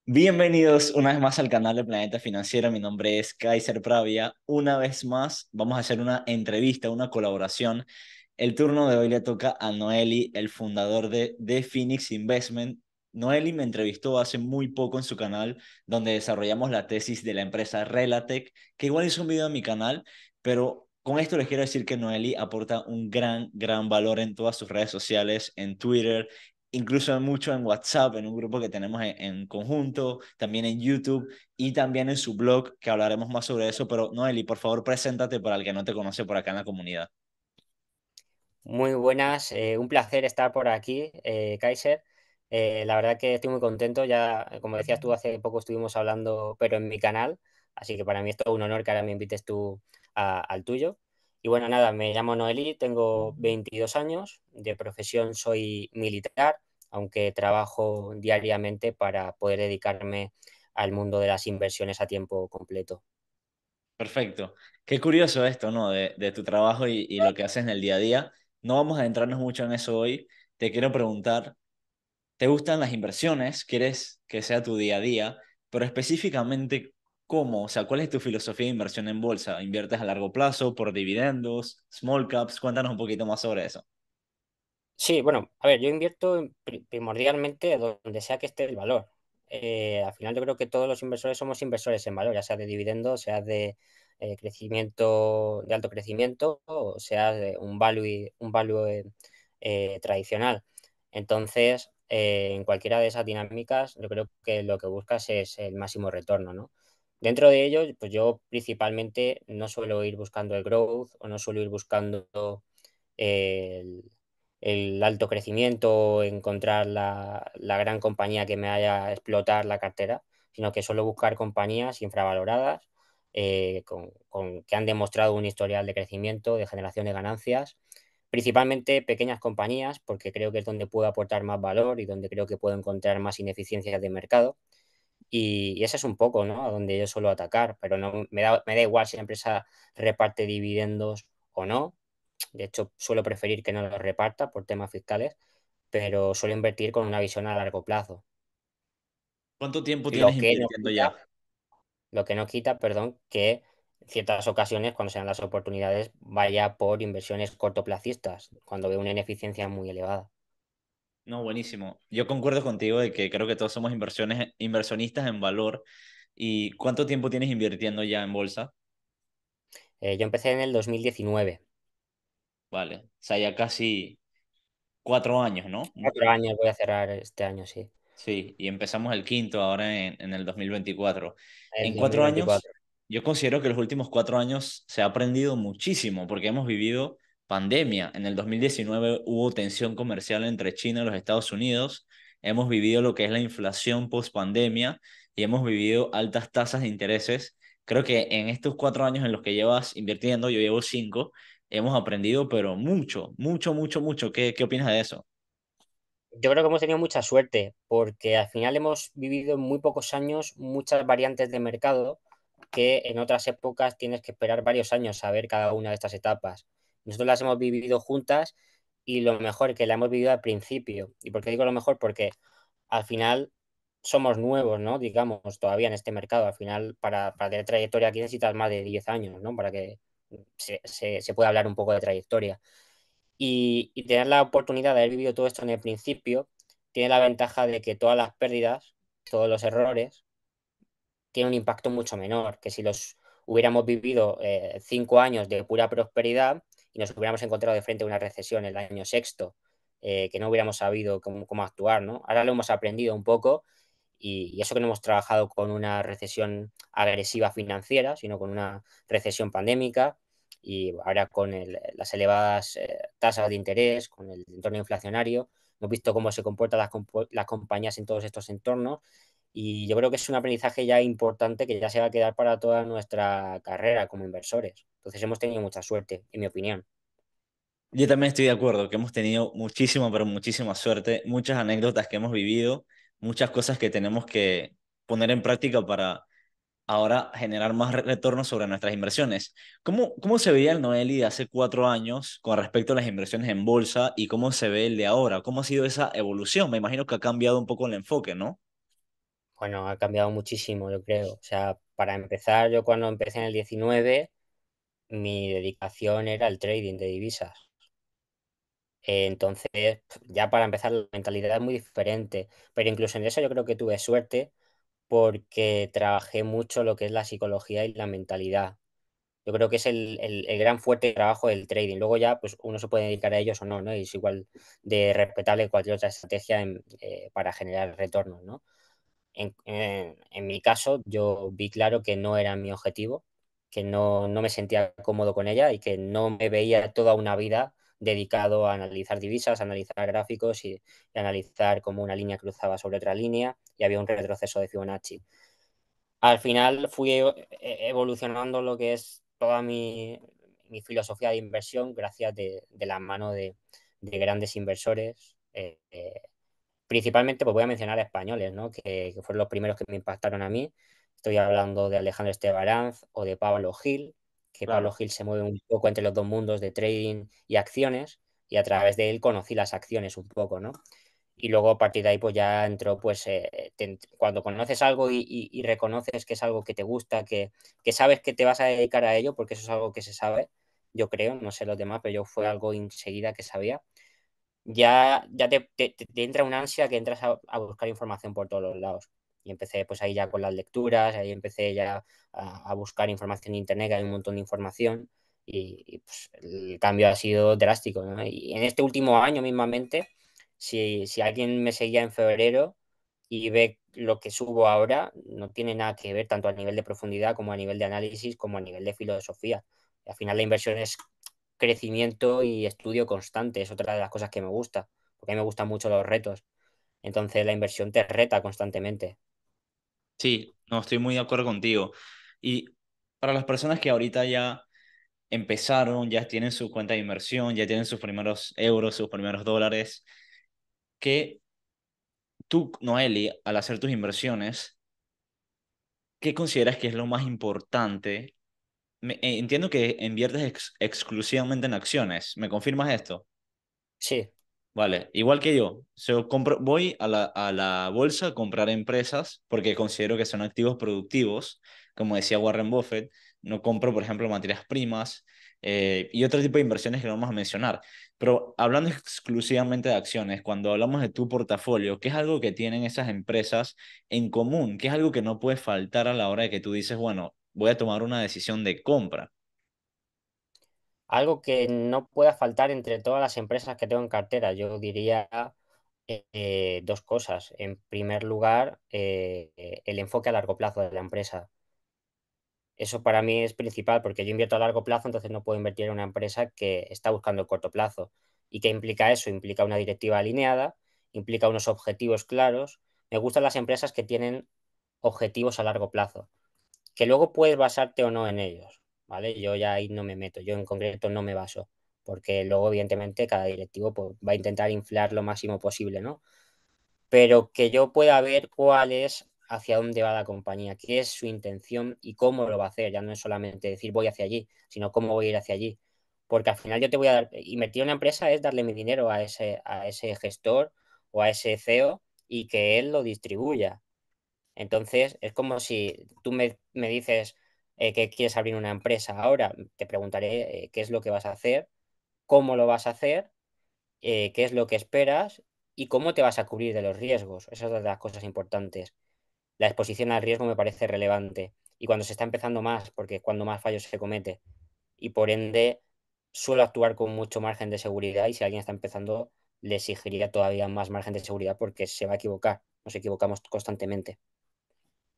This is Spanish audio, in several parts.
Bienvenidos una vez más al canal de Planeta Financiero. Mi nombre es Kaiser Pravia. Una vez más vamos a hacer una entrevista, una colaboración. El turno de hoy le toca a Noeli, el fundador de Phoenix Investment. Noeli me entrevistó hace muy poco en su canal, donde desarrollamos la tesis de la empresa Relatec, que igual hizo un video en mi canal, pero con esto les quiero decir que Noeli aporta un gran valor en todas sus redes sociales, en Twitter, incluso mucho en WhatsApp, en un grupo que tenemos en conjunto, también en YouTube y también en su blog, que hablaremos más sobre eso. Pero Noeli, por favor, preséntate para el que no te conoce por acá en la comunidad. Muy buenas, un placer estar por aquí, Kaiser. La verdad que estoy muy contento. Ya, como decías tú, hace poco estuvimos hablando, pero en mi canal, así que para mí es todo un honor que ahora me invites tú al tuyo. Y bueno, nada, me llamo Noeli, tengo 22 años, de profesión soy militar, aunque trabajo diariamente para poder dedicarme al mundo de las inversiones a tiempo completo. Perfecto. Qué curioso esto, ¿no? De tu trabajo y lo que haces en el día a día. No vamos a adentrarnos mucho en eso hoy. Te quiero preguntar, ¿te gustan las inversiones? ¿Quieres que sea tu día a día? Pero específicamente, ¿cómo? O sea, ¿cuál es tu filosofía de inversión en bolsa? ¿Inviertes a largo plazo, por dividendos, small caps? Cuéntanos un poquito más sobre eso. Sí, bueno, a ver, yo invierto primordialmente donde sea que esté el valor. Al final yo creo que todos los inversores somos inversores en valor, ya sea de dividendos, sea de crecimiento, de alto crecimiento, o sea de un value tradicional. Entonces, en cualquiera de esas dinámicas, yo creo que lo que buscas es el máximo retorno, ¿no? Dentro de ello, pues yo principalmente no suelo ir buscando el growth o no suelo ir buscando el, el alto crecimiento, encontrar la gran compañía que me haya explotar la cartera, sino que suelo buscar compañías infravaloradas, que han demostrado un historial de crecimiento, de generación de ganancias, principalmente pequeñas compañías, porque creo que es donde puedo aportar más valor y donde creo que puedo encontrar más ineficiencias de mercado. Y ese es un poco, ¿no? A donde yo suelo atacar, pero no me da igual si la empresa reparte dividendos o no. De hecho, suelo preferir que no los reparta por temas fiscales, pero suelo invertir con una visión a largo plazo. ¿Cuánto tiempo Lo tienes que no invirtiendo quita, ya? lo que no quita, perdón, que en ciertas ocasiones, cuando sean las oportunidades, vaya por inversiones cortoplacistas, cuando veo una ineficiencia muy elevada. No, buenísimo. Yo concuerdo contigo de que creo que todos somos inversionistas en valor. ¿Y cuánto tiempo tienes invirtiendo ya en bolsa? Yo empecé en el 2019. Vale, o sea, ya casi 4 años, ¿no? 4 años voy a cerrar este año, sí, Sí, y empezamos el quinto ahora en el 2024. En el dos mil 4 años, veinticuatro. yo considero que los últimos 4 años se ha aprendido muchísimo porque hemos vivido pandemia. En el 2019 hubo tensión comercial entre China y los Estados Unidos. Hemos vivido lo que es la inflación post pandemia y hemos vivido altas tasas de intereses. Creo que en estos 4 años en los que llevas invirtiendo, yo llevo 5, hemos aprendido, pero mucho, mucho, mucho, mucho. ¿Qué opinas de eso? Yo creo que hemos tenido mucha suerte, porque al final hemos vivido en muy pocos años muchas variantes de mercado que en otras épocas tienes que esperar varios años a ver cada una de estas etapas. Nosotros las hemos vivido juntas y lo mejor que la hemos vivido al principio. ¿Y por qué digo lo mejor? Porque al final somos nuevos, ¿no? Digamos, todavía en este mercado. Al final, para tener trayectoria aquí necesitas más de 10 años, ¿no? Para que se pueda hablar un poco de trayectoria. Y tener la oportunidad de haber vivido todo esto en el principio, tiene la ventaja de que todas las pérdidas, todos los errores, tienen un impacto mucho menor que si los hubiéramos vivido 5 años de pura prosperidad y nos hubiéramos encontrado de frente a una recesión el año sexto, que no hubiéramos sabido cómo actuar, ¿no? Ahora lo hemos aprendido un poco y eso que no hemos trabajado con una recesión agresiva financiera, sino con una recesión pandémica y ahora con las elevadas tasas de interés, con el entorno inflacionario, hemos visto cómo se comportan las compañías en todos estos entornos y yo creo que es un aprendizaje ya importante que ya se va a quedar para toda nuestra carrera como inversores. Entonces hemos tenido mucha suerte, en mi opinión. Yo también estoy de acuerdo que hemos tenido muchísima, pero muchísima suerte, muchas anécdotas que hemos vivido, muchas cosas que tenemos que poner en práctica para ahora generar más retorno sobre nuestras inversiones. ¿Cómo se veía el Noeli de hace 4 años con respecto a las inversiones en bolsa y cómo se ve el de ahora? ¿Cómo ha sido esa evolución? Me imagino que ha cambiado un poco el enfoque, ¿no? Bueno, ha cambiado muchísimo, yo creo. O sea, para empezar, yo cuando empecé en el 19, mi dedicación era el trading de divisas. Entonces, ya para empezar, la mentalidad es muy diferente. Pero incluso en eso yo creo que tuve suerte porque trabajé mucho lo que es la psicología y la mentalidad. Yo creo que es el gran fuerte trabajo del trading. Luego ya, pues uno se puede dedicar a ellos o no, ¿no? Y es igual de respetable cualquier otra estrategia para generar retornos, ¿no? En mi caso, yo vi claro que no era mi objetivo, que no me sentía cómodo con ella y que no me veía toda una vida dedicado a analizar divisas, a analizar gráficos y analizar cómo una línea cruzaba sobre otra línea y había un retroceso de Fibonacci. Al final fui evolucionando lo que es toda mi filosofía de inversión gracias de la mano de grandes inversores. Principalmente, pues voy a mencionar a españoles, ¿no? Que fueron los primeros que me impactaron a mí. Estoy hablando de Alejandro Estebaranz o de Pablo Gil, que Pablo Claro. Gil se mueve un poco entre los dos mundos de trading y acciones, y a través de él conocí las acciones un poco, ¿no? Y luego a partir de ahí pues ya entró, pues cuando conoces algo y reconoces que es algo que te gusta, que sabes que te vas a dedicar a ello, porque eso es algo que se sabe, yo creo, no sé los demás, pero yo fue algo enseguida que sabía, ya te entra una ansia que entras a buscar información por todos los lados. Y empecé pues ahí ya con las lecturas, ahí empecé ya a buscar información en internet, que hay un montón de información pues, el cambio ha sido drástico, ¿no? Y en este último año mismamente, si alguien me seguía en febrero y ve lo que subo ahora, no tiene nada que ver tanto a nivel de profundidad como a nivel de análisis como a nivel de filosofía. Al final la inversión es crecimiento y estudio constante, es otra de las cosas que me gusta, porque a mí me gustan mucho los retos. Entonces la inversión te reta constantemente. Sí, no, estoy muy de acuerdo contigo. Y para las personas que ahorita ya empezaron, ya tienen su cuenta de inversión, ya tienen sus primeros euros, sus primeros dólares, ¿qué tú, Noeli, al hacer tus inversiones, qué consideras que es lo más importante? Entiendo que inviertes exclusivamente en acciones. ¿Me confirmas esto? Sí, Vale, igual que yo, voy a la bolsa a comprar empresas porque considero que son activos productivos, como decía Warren Buffett, no compro, por ejemplo, materias primas y otro tipo de inversiones que no vamos a mencionar. Pero hablando exclusivamente de acciones, cuando hablamos de tu portafolio, ¿qué es algo que tienen esas empresas en común? ¿Qué es algo que no puede faltar a la hora de que tú dices, bueno, voy a tomar una decisión de compra? algo que no pueda faltar entre todas las empresas que tengo en cartera, yo diría dos cosas. En primer lugar, el enfoque a largo plazo de la empresa. Eso para mí es principal porque yo invierto a largo plazo, entonces no puedo invertir en una empresa que está buscando el corto plazo. ¿Y qué implica eso? Implica una directiva alineada, implica unos objetivos claros. Me gustan las empresas que tienen objetivos a largo plazo, que luego puedes basarte o no en ellos, ¿vale? Yo ya ahí no me meto, yo en concreto no me baso, porque luego evidentemente cada directivo pues, va a intentar inflar lo máximo posible, ¿no? Pero que yo pueda ver cuál es hacia dónde va la compañía, qué es su intención y cómo lo va a hacer. Ya no es solamente decir voy hacia allí, sino cómo voy a ir hacia allí. Porque al final yo te voy a dar, invertir en una empresa es darle mi dinero a ese gestor o a ese CEO y que él lo distribuya. Entonces es como si tú me dices que quieres abrir una empresa ahora, te preguntaré qué es lo que vas a hacer, cómo lo vas a hacer, qué es lo que esperas y cómo te vas a cubrir de los riesgos. Esas son las cosas importantes. La exposición al riesgo me parece relevante y cuando se está empezando más, porque es cuando más fallos se comete y por ende suelo actuar con mucho margen de seguridad y si alguien está empezando le exigiría todavía más margen de seguridad porque se va a equivocar. Nos equivocamos constantemente.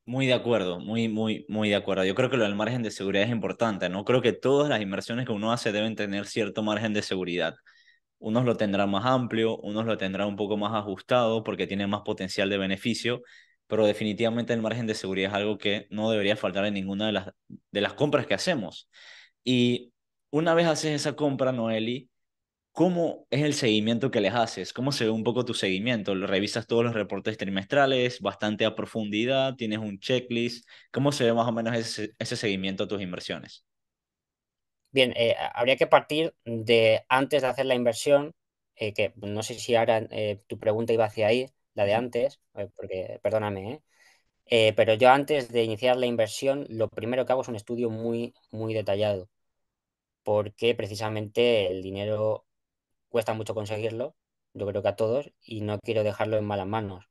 Muy de acuerdo, muy de acuerdo. Yo creo que lo del margen de seguridad es importante, ¿no? Creo que todas las inversiones que uno hace deben tener cierto margen de seguridad. Unos lo tendrán más amplio, unos lo tendrán un poco más ajustado porque tienen más potencial de beneficio, pero definitivamente el margen de seguridad es algo que no debería faltar en ninguna de las compras que hacemos. Y una vez haces esa compra, Noeli, ¿cómo es el seguimiento que les haces? ¿Cómo se ve un poco tu seguimiento? ¿Lo revisas todos los reportes trimestrales, bastante a profundidad? ¿Tienes un checklist? ¿Cómo se ve más o menos ese seguimiento a tus inversiones? Bien, habría que partir de antes de hacer la inversión, que no sé si ahora tu pregunta iba hacia ahí, la de Ujú. antes, porque perdóname, ¿eh? Pero yo antes de iniciar la inversión, lo primero que hago es un estudio muy, muy detallado, porque precisamente el dinero cuesta mucho conseguirlo, yo creo que a todos, y no quiero dejarlo en malas manos.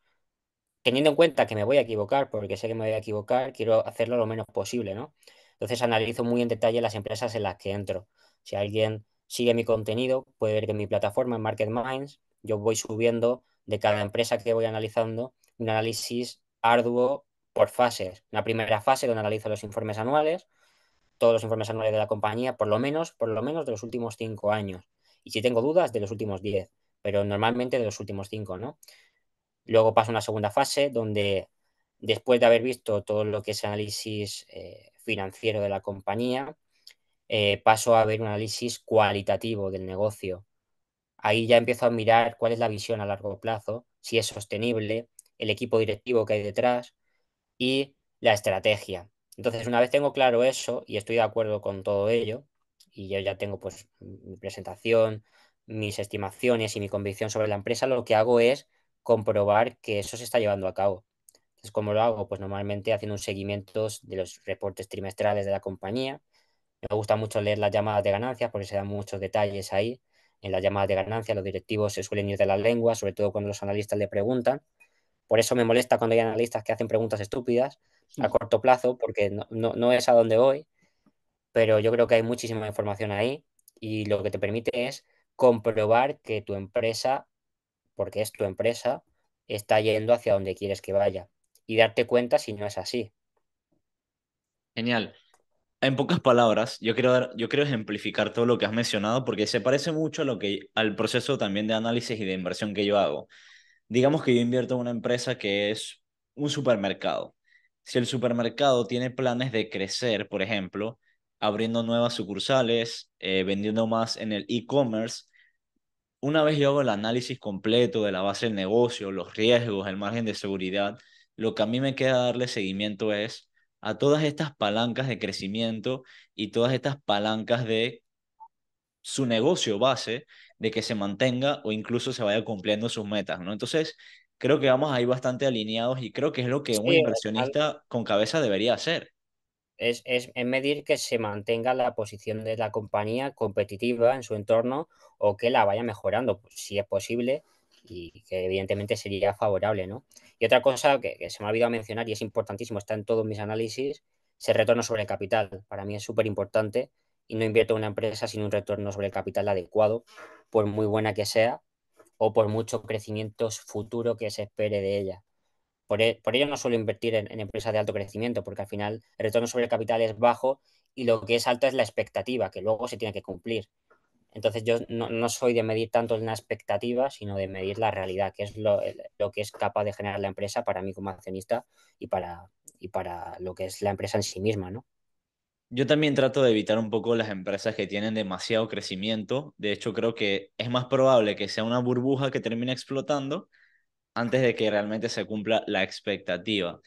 Teniendo en cuenta que me voy a equivocar, porque sé que me voy a equivocar, quiero hacerlo lo menos posible, ¿no? Entonces analizo muy en detalle las empresas en las que entro. Si alguien sigue mi contenido, puede ver que en mi plataforma, en Market Minds, yo voy subiendo de cada empresa que voy analizando un análisis arduo por fases. Una primera fase donde analizo los informes anuales, todos los informes anuales de la compañía, por lo menos de los últimos 5 años. Y si tengo dudas, de los últimos 10, pero normalmente de los últimos 5, ¿no? Luego paso a una segunda fase donde, después de haber visto todo lo que es análisis financiero de la compañía, paso a ver un análisis cualitativo del negocio. Ahí ya empiezo a mirar cuál es la visión a largo plazo, si es sostenible, el equipo directivo que hay detrás y la estrategia. Entonces, una vez tengo claro eso y estoy de acuerdo con todo ello, y yo ya tengo pues mi presentación, mis estimaciones y mi convicción sobre la empresa, lo que hago es comprobar que eso se está llevando a cabo. Entonces, ¿cómo lo hago? Pues normalmente haciendo un seguimiento de los reportes trimestrales de la compañía. Me gusta mucho leer las llamadas de ganancias porque se dan muchos detalles ahí. En las llamadas de ganancias los directivos se suelen ir de las lenguas, sobre todo cuando los analistas le preguntan. Por eso me molesta cuando hay analistas que hacen preguntas estúpidas a corto plazo, porque no es a donde voy, pero yo creo que hay muchísima información ahí y lo que te permite es comprobar que tu empresa, porque es tu empresa, está yendo hacia donde quieres que vaya y darte cuenta si no es así. Genial. En pocas palabras, yo quiero ejemplificar todo lo que has mencionado porque se parece mucho a al proceso también de análisis y de inversión que yo hago. Digamos que yo invierto en una empresa que es un supermercado. Si el supermercado tiene planes de crecer, por ejemplo, abriendo nuevas sucursales, vendiendo más en el e-commerce, una vez yo hago el análisis completo de la base del negocio, los riesgos, el margen de seguridad, lo que a mí me queda darle seguimiento es a todas estas palancas de crecimiento y todas estas palancas de su negocio base, de que se mantenga o incluso se vaya cumpliendo sus metas, ¿no? Entonces, creo que vamos ahí bastante alineados y creo que es lo que un Sí, inversionista con cabeza debería hacer. es medir que se mantenga la posición de la compañía competitiva en su entorno o que la vaya mejorando, pues, si es posible, y que evidentemente sería favorable, ¿no? Y otra cosa que se me ha olvidado mencionar y es importantísimo, está en todos mis análisis, es el retorno sobre el capital. Para mí es súper importante y no invierto en una empresa sin un retorno sobre el capital adecuado, por muy buena que sea o por mucho crecimiento futuro que se espere de ella. Por ello no suelo invertir en empresas de alto crecimiento, porque al final el retorno sobre el capital es bajo y lo que es alto es la expectativa, que luego se tiene que cumplir. Entonces yo no soy de medir tanto en la expectativa, sino de medir la realidad, que es lo que es capaz de generar la empresa para mí como accionista y para lo que es la empresa en sí misma, ¿no? Yo también trato de evitar un poco las empresas que tienen demasiado crecimiento. De hecho, creo que es más probable que sea una burbuja que termine explotando antes de que realmente se cumpla la expectativa.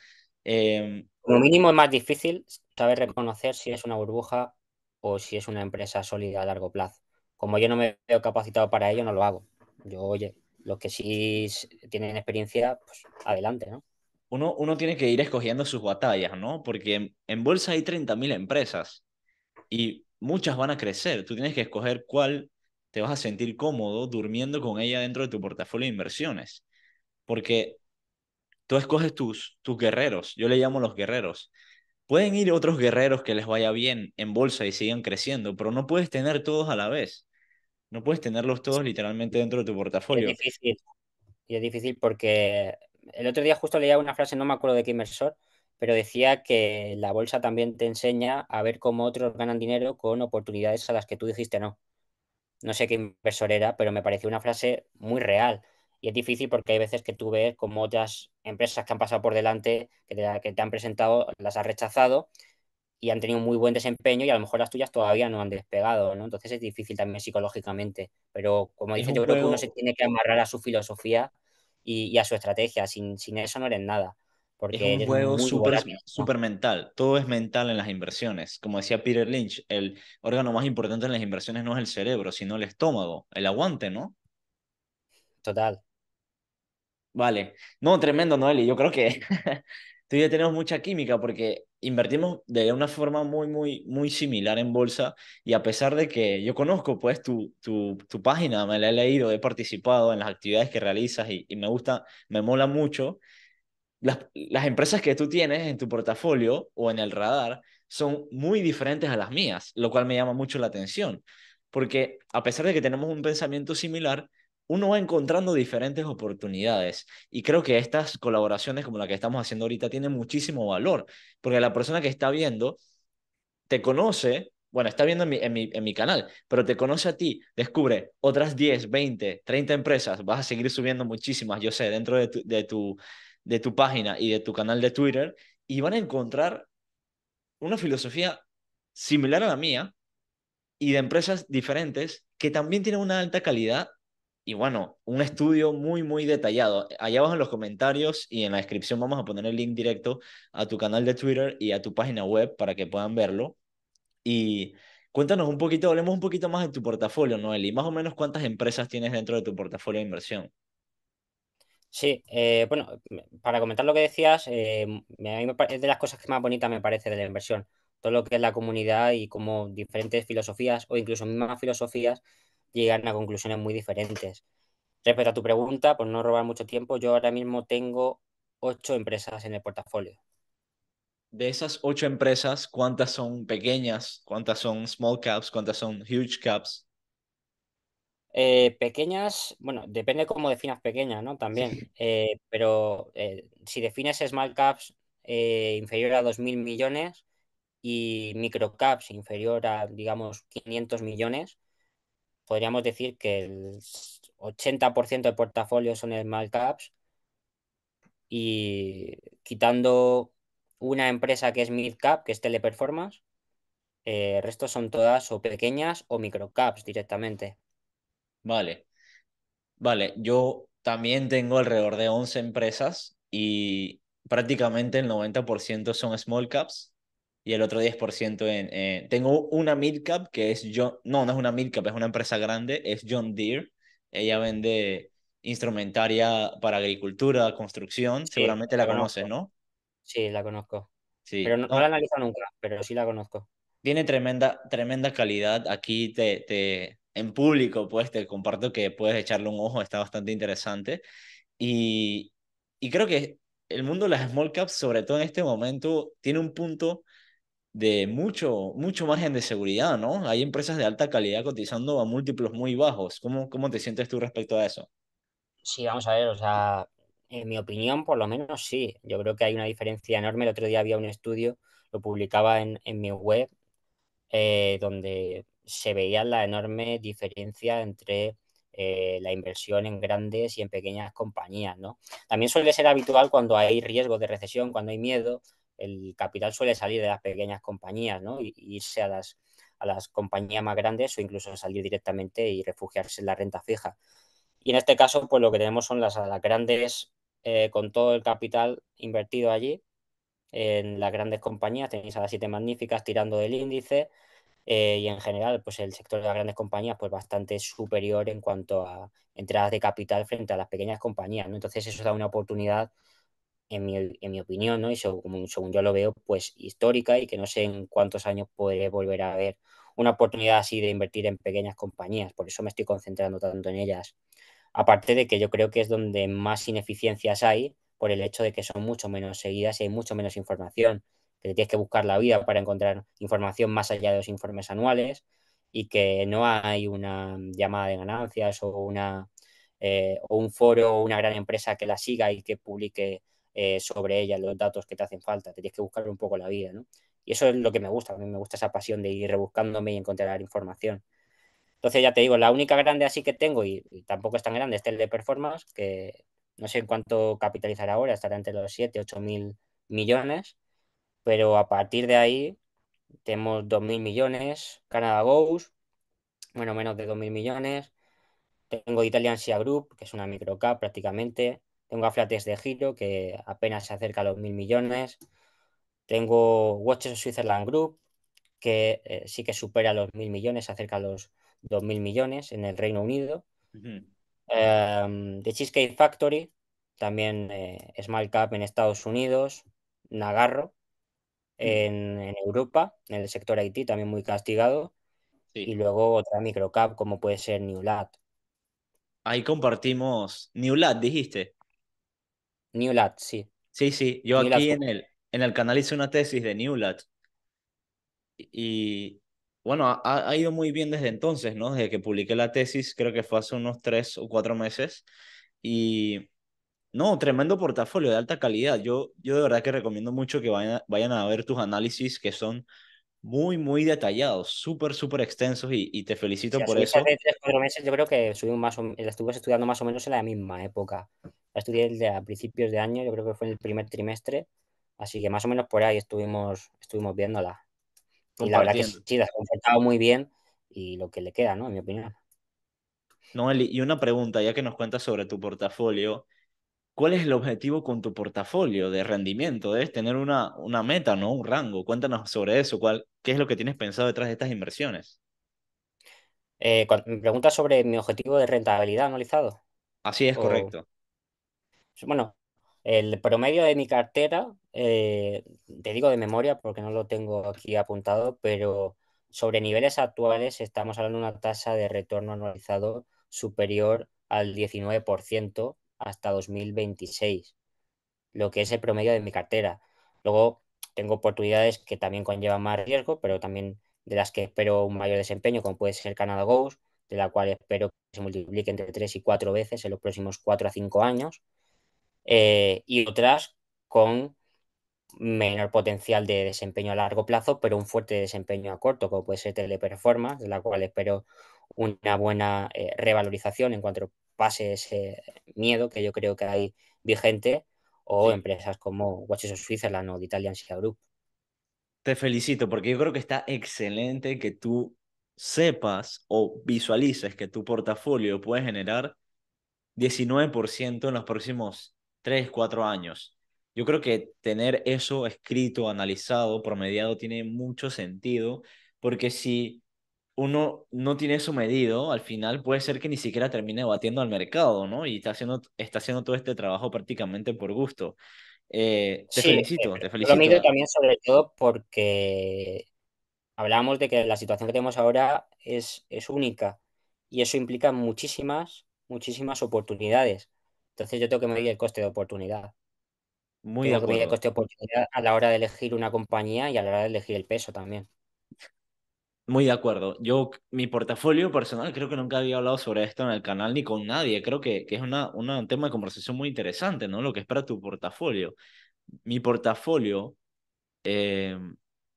Eh, Como mínimo es más difícil saber reconocer si es una burbuja o si es una empresa sólida a largo plazo. Como yo no me veo capacitado para ello, no lo hago. Yo, oye, los que sí tienen experiencia, pues adelante, ¿no? uno tiene que ir escogiendo sus batallas, ¿no? Porque en bolsa hay 30.000 empresas y muchas van a crecer. Tú tienes que escoger cuál te vas a sentir cómodo durmiendo con ella dentro de tu portafolio de inversiones. Porque tú escoges tus guerreros. Yo le llamo los guerreros. Pueden ir otros guerreros que les vaya bien en bolsa y sigan creciendo, pero no puedes tener todos a la vez. No puedes tenerlos todos literalmente dentro de tu Y es portafolio. difícil, y es difícil porque el otro día justo leía una frase, no me acuerdo de qué inversor, pero decía que la bolsa también te enseña a ver cómo otros ganan dinero con oportunidades a las que tú dijiste no. No sé qué inversor era, pero me pareció una frase muy real. Y es difícil porque hay veces que tú ves como otras empresas que han pasado por delante, que te han presentado, las has rechazado y han tenido un muy buen desempeño y a lo mejor las tuyas todavía no han despegado, ¿no? Entonces es difícil también psicológicamente. Pero como Es dices, un yo creo que uno se juego, tiene que amarrar a su filosofía y a su estrategia. Sin eso no eres nada, es porque un eres juego muy súper volátil, ¿no? súper mental. Todo es mental en las inversiones. Como decía Peter Lynch, el órgano más importante en las inversiones no es el cerebro, sino el estómago, el aguante, ¿no? Total. Vale. No, tremendo, Noeli. Yo creo que tú y yo tenemos mucha química porque invertimos de una forma muy similar en bolsa y a pesar de que yo conozco pues tu página, me la he leído, he participado en las actividades que realizas y me gusta, me mola mucho, las empresas que tú tienes en tu portafolio o en el radar son muy diferentes a las mías, lo cual me llama mucho la atención, porque a pesar de que tenemos un pensamiento similar, uno va encontrando diferentes oportunidades y creo que estas colaboraciones como la que estamos haciendo ahorita tienen muchísimo valor, porque la persona que está viendo te conoce, bueno, está viendo en mi canal, pero te conoce a ti, descubre otras 10 20 30 empresas, vas a seguir subiendo muchísimas, yo sé, dentro de tu página y de tu canal de Twitter, y van a encontrar una filosofía similar a la mía y de empresas diferentes que también tienen una alta calidad y bueno, un estudio muy detallado. Allá abajo en los comentarios y en la descripción vamos a poner el link directo a tu canal de Twitter y a tu página web para que puedan verlo. Y cuéntanos un poquito, hablemos un poquito más de tu portafolio, Noel, y más o menos cuántas empresas tienes dentro de tu portafolio de inversión. Sí, bueno, para comentar lo que decías, a mí es de las cosas que más bonita me parece de la inversión. Todo lo que es la comunidad y cómo diferentes filosofías o incluso mismas filosofías llegan a conclusiones muy diferentes. Respecto a tu pregunta, por no robar mucho tiempo, yo ahora mismo tengo 8 empresas en el portafolio. De esas 8 empresas, ¿cuántas son pequeñas? ¿Cuántas son small caps? ¿Cuántas son huge caps? Pequeñas, bueno, depende cómo definas pequeñas, ¿no? También. Sí. Pero si defines small caps inferior a 2.000 millones y micro caps inferior a, digamos, 500 millones, podríamos decir que el 80% del portafolio son small caps y quitando una empresa que es mid cap, que es Teleperformance, el resto son todas o pequeñas o micro caps directamente. Vale. Vale, yo también tengo alrededor de 11 empresas y prácticamente el 90% son small caps y el otro 10% tengo una mid cap que es John, no es una mid cap, es una empresa grande, es John Deere. Ella vende instrumentaria para agricultura, construcción, Sí, seguramente la la conoces, conozco. ¿no? Sí, la conozco. Pero Sí, no la he no, analizado nunca, pero sí la conozco. tiene tremenda calidad. Aquí en público, pues te comparto que puedes echarle un ojo, está bastante interesante. Y, y creo que el mundo de las small caps, sobre todo en este momento, tiene un punto de mucho margen de seguridad, ¿no? Hay empresas de alta calidad cotizando a múltiplos muy bajos. ¿Cómo te sientes tú respecto a eso? Sí, vamos a ver, o sea, en mi opinión, por lo menos sí. Yo creo que hay una diferencia enorme. El otro día había un estudio, lo publicaba en mi web, donde se veía la enorme diferencia entre la inversión en grandes y en pequeñas compañías, ¿no? También suele ser habitual cuando hay riesgo de recesión, cuando hay miedo, el capital suele salir de las pequeñas compañías, ¿no? Y irse a las compañías más grandes o incluso salir directamente y refugiarse en la renta fija. Y en este caso, pues lo que tenemos son las grandes, con todo el capital invertido allí, en las grandes compañías, tenéis a las siete magníficas tirando del índice, y en general, pues el sector de las grandes compañías, pues bastante superior en cuanto a entradas de capital frente a las pequeñas compañías, ¿no? Entonces eso da una oportunidad, en mi opinión, ¿no? Y según yo lo veo, pues histórica y que no sé en cuántos años podré volver a ver una oportunidad así de invertir en pequeñas compañías. Por eso me estoy concentrando tanto en ellas. Aparte de que yo creo que es donde más ineficiencias hay por el hecho de que son mucho menos seguidas y hay mucho menos información, que te tienes que buscar la vida para encontrar información más allá de los informes anuales y que no hay una llamada de ganancias o un foro o una gran empresa que la siga y que publique sobre ella los datos que te hacen falta. Te tienes que buscar un poco la vida, ¿no? Y eso es lo que me gusta. A mí me gusta esa pasión de ir rebuscándome y encontrar información. Entonces ya te digo, la única grande así que tengo, y tampoco es tan grande, es Teleperformance, que no sé en cuánto capitalizará ahora, estará entre los 7 8 mil millones, pero a partir de ahí tenemos 2.000 millones, Canada Goose, bueno, menos de 2.000 millones, tengo Italian Sea Group, que es una microcap prácticamente, tengo a Flates de Giro, que apenas se acerca a los 1.000 millones, tengo Watches of Switzerland Group, que sí que supera los 1.000 millones, se acerca a los 2.000 millones en el Reino Unido. Ujú. The Cheesecake Factory, también Small Cap en Estados Unidos, Nagarro Mm, en Europa, en el sector IT, también muy castigado, y sí, luego otra microcap como puede ser Newlat. ahí compartimos Newlat, dijiste. Newlat, sí. Sí, sí, yo Newlat, aquí en el canal hice una tesis de Newlat y bueno, ha ido muy bien desde entonces, ¿no? Desde que publiqué la tesis, creo que fue hace unos 3 o 4 meses y no, tremendo portafolio de alta calidad. Yo de verdad que recomiendo mucho que vayan a ver tus análisis que son muy, muy detallados, súper, súper extensos y te si felicito la por subiste eso. hace 3 4 meses, yo creo que la estuve estudiando más o menos en la misma época. La estudié a principios de año, yo creo que fue en el primer trimestre, así que más o menos por ahí estuvimos viéndola. Y la verdad que Compartiendo. sí, la has concertado muy bien y lo que le queda, ¿no? En mi opinión. Noel, y una pregunta, ya que nos cuentas sobre tu portafolio, ¿cuál es el objetivo con tu portafolio de rendimiento? Debes tener una meta, ¿no? Un rango. Cuéntanos sobre eso. ¿Qué es lo que tienes pensado detrás de estas inversiones? Me preguntas sobre mi objetivo de rentabilidad anualizado. Así es, O, correcto. bueno, el promedio de mi cartera, te digo de memoria porque no lo tengo aquí apuntado, pero sobre niveles actuales estamos hablando de una tasa de retorno anualizado superior al 19% hasta 2026, lo que es el promedio de mi cartera. Luego tengo oportunidades que también conllevan más riesgo, pero también de las que espero un mayor desempeño, como puede ser Canada Goose, de la cual espero que se multiplique entre 3 y 4 veces en los próximos 4 a 5 años, y otras con menor potencial de desempeño a largo plazo, pero un fuerte desempeño a corto, como puede ser Teleperformance, de la cual espero una buena revalorización en cuanto pase ese miedo que yo creo que hay vigente, o Sí. empresas como Watches of Switzerland o The Italian Sea Group. Te felicito porque yo creo que está excelente que tú sepas o visualices que tu portafolio puede generar 19% en los próximos 3 4 años. Yo creo que tener eso escrito, analizado, promediado, tiene mucho sentido, porque si uno no tiene eso medido, al final puede ser que ni siquiera termine batiendo al mercado, ¿no? Y está haciendo todo este trabajo prácticamente por gusto. Te Sí, felicito, te yo lo mido felicito. también sobre todo porque hablamos de que la situación que tenemos ahora es única y eso implica muchísimas oportunidades. Entonces yo tengo que medir el coste de oportunidad. Muy de Tengo que medir el acuerdo. coste de oportunidad a la hora de elegir una compañía y a la hora de elegir el peso también. Muy de acuerdo. Mi portafolio personal, creo que nunca había hablado sobre esto en el canal ni con nadie. Creo que es un tema de conversación muy interesante, ¿no? Lo que espera tu portafolio. Mi portafolio, eh,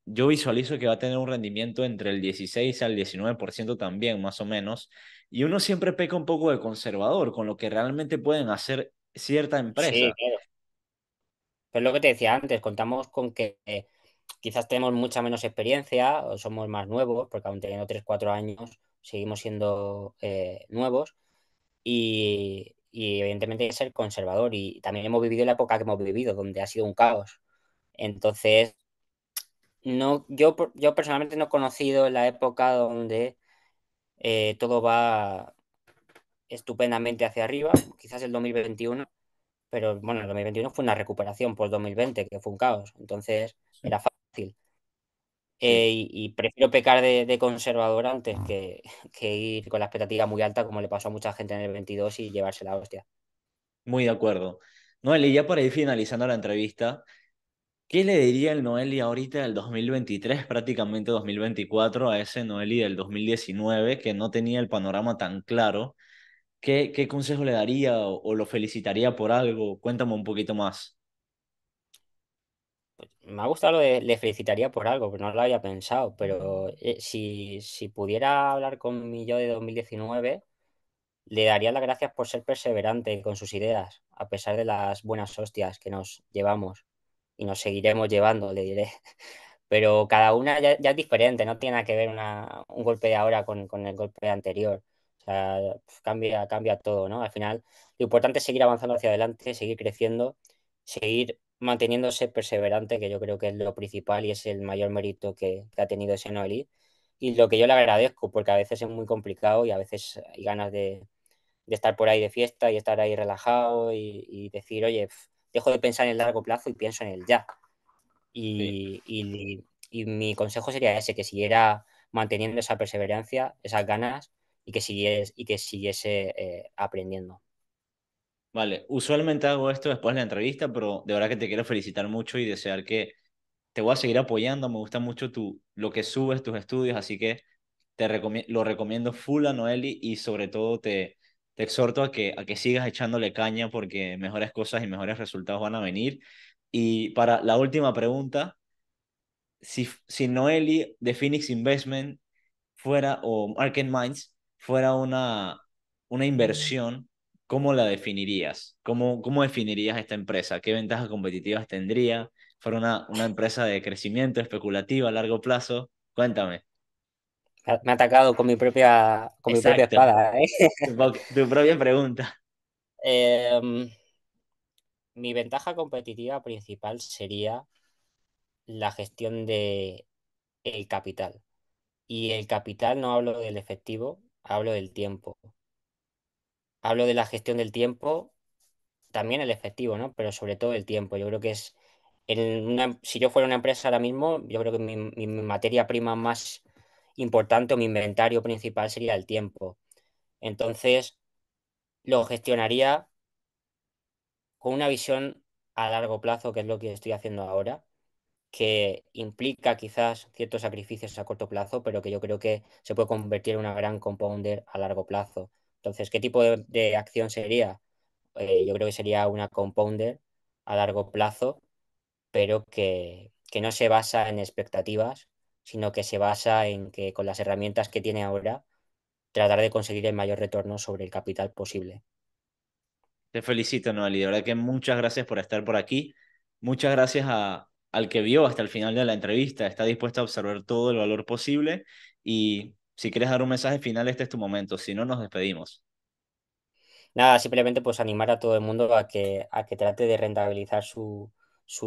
yo visualizo que va a tener un rendimiento entre el 16 al 19% también, más o menos. Y uno siempre peca un poco de conservador con lo que realmente pueden hacer cierta Sí, empresa. claro. Pero es lo que te decía antes, contamos con que quizás tenemos mucha menos experiencia o somos más nuevos, porque aún teniendo 3 4 años seguimos siendo nuevos y evidentemente hay que ser conservador y también hemos vivido la época que hemos vivido, donde ha sido un caos. Entonces, no, yo personalmente no he conocido la época donde todo va estupendamente hacia arriba, quizás el 2021, pero bueno, el 2021 fue una recuperación por 2020, que fue un caos, entonces era fácil. Sí, Y prefiero pecar de conservador antes que ir con la expectativa muy alta, como le pasó a mucha gente en el 22 y llevarse la hostia. muy de acuerdo. Noel, y ya para ir finalizando la entrevista, ¿qué le diría el Noeli ahorita del 2023, prácticamente 2024, a ese Noeli del 2019 que no tenía el panorama tan claro? ¿Qué consejo le daría o lo felicitaría por algo? Cuéntame un poquito más. Me ha gustado lo de le felicitaría por algo, pero no lo había pensado, pero si pudiera hablar con mi yo de 2019, le daría las gracias por ser perseverante con sus ideas, a pesar de las buenas hostias que nos llevamos y nos seguiremos llevando, le diré. Pero cada una ya es diferente, no tiene nada que ver un golpe de ahora con el golpe anterior. O sea, pues cambia todo, ¿no? Al final, lo importante es seguir avanzando hacia adelante, seguir creciendo, seguir manteniéndose perseverante, que yo creo que es lo principal y es el mayor mérito que ha tenido ese Noelí. Y lo que yo le agradezco, porque a veces es muy complicado y a veces hay ganas de estar por ahí de fiesta y estar ahí relajado y decir, oye, dejo de pensar en el largo plazo y pienso en el ya. Sí. Y mi consejo sería ese, que siguiera manteniendo esa perseverancia, esas ganas y que siguiese aprendiendo. Vale, usualmente hago esto después de la entrevista, pero de verdad que te quiero felicitar mucho y desear que te voy a seguir apoyando. Me gusta mucho lo que subes, tus estudios, así que lo recomiendo full a Noeli y sobre todo te exhorto a que sigas echándole caña porque mejores cosas y mejores resultados van a venir. Y para la última pregunta, si Noeli de Phoenix Investment fuera, o Market Minds, fuera una inversión, ¿cómo la definirías? ¿Cómo definirías esta empresa? ¿Qué ventajas competitivas tendría? ¿Fuera una empresa de crecimiento especulativa a largo plazo? Cuéntame. Me ha atacado con mi propia Exacto, espada, ¿eh? tu propia pregunta. Em, Mi ventaja competitiva principal sería la gestión de el capital. Y el capital no hablo del efectivo, hablo del tiempo. Hablo de la gestión del tiempo, también el efectivo, ¿no? Pero sobre todo el tiempo. Yo creo que es, si yo fuera una empresa ahora mismo, yo creo que mi materia prima más importante o mi inventario principal sería el tiempo. Entonces, lo gestionaría con una visión a largo plazo, que es lo que estoy haciendo ahora, que implica quizás ciertos sacrificios a corto plazo, pero que yo creo que se puede convertir en una gran compounder a largo plazo. Entonces, ¿qué tipo de acción sería? Yo creo que sería una compounder a largo plazo, pero que no se basa en expectativas, sino que se basa en que con las herramientas que tiene ahora, tratar de conseguir el mayor retorno sobre el capital posible. Te felicito, Noeli. De verdad que muchas gracias por estar por aquí. Muchas gracias al que vio hasta el final de la entrevista. Está dispuesto a observar todo el valor posible. Y si quieres dar un mensaje final, este es tu momento. Si no, nos despedimos. Nada, simplemente pues animar a todo el mundo a que trate de rentabilizar su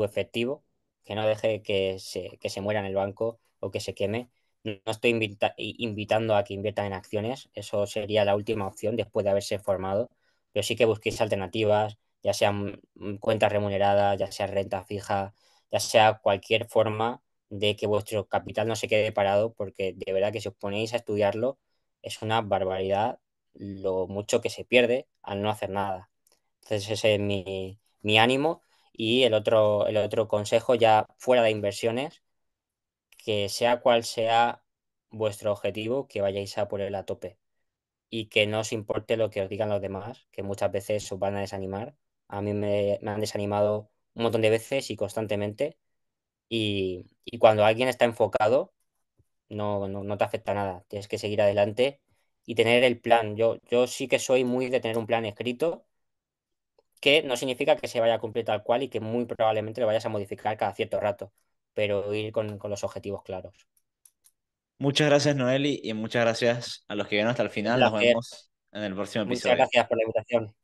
efectivo, que no deje que se muera en el banco o que se queme. No estoy invitando a que inviertan en acciones, eso sería la última opción después de haberse formado, pero sí que busquéis alternativas, ya sean cuentas remuneradas, ya sea renta fija, ya sea cualquier forma de que vuestro capital no se quede parado, porque de verdad que si os ponéis a estudiarlo es una barbaridad lo mucho que se pierde al no hacer nada. Entonces ese es mi ánimo y el otro consejo ya fuera de inversiones, que sea cual sea vuestro objetivo, que vayáis a por él a tope y que no os importe lo que os digan los demás, que muchas veces os van a desanimar. A mí me han desanimado un montón de veces y constantemente y cuando alguien está enfocado no te afecta nada. Tienes que seguir adelante y tener el plan. Yo sí que soy muy de tener un plan escrito, que no significa que se vaya a cumplir tal cual y que muy probablemente lo vayas a modificar cada cierto rato, pero ir con los objetivos claros. Muchas gracias, Noeli, y muchas gracias a los que vieron hasta el Un final. Nos placer. vemos en el próximo Muchas episodio. gracias por la invitación.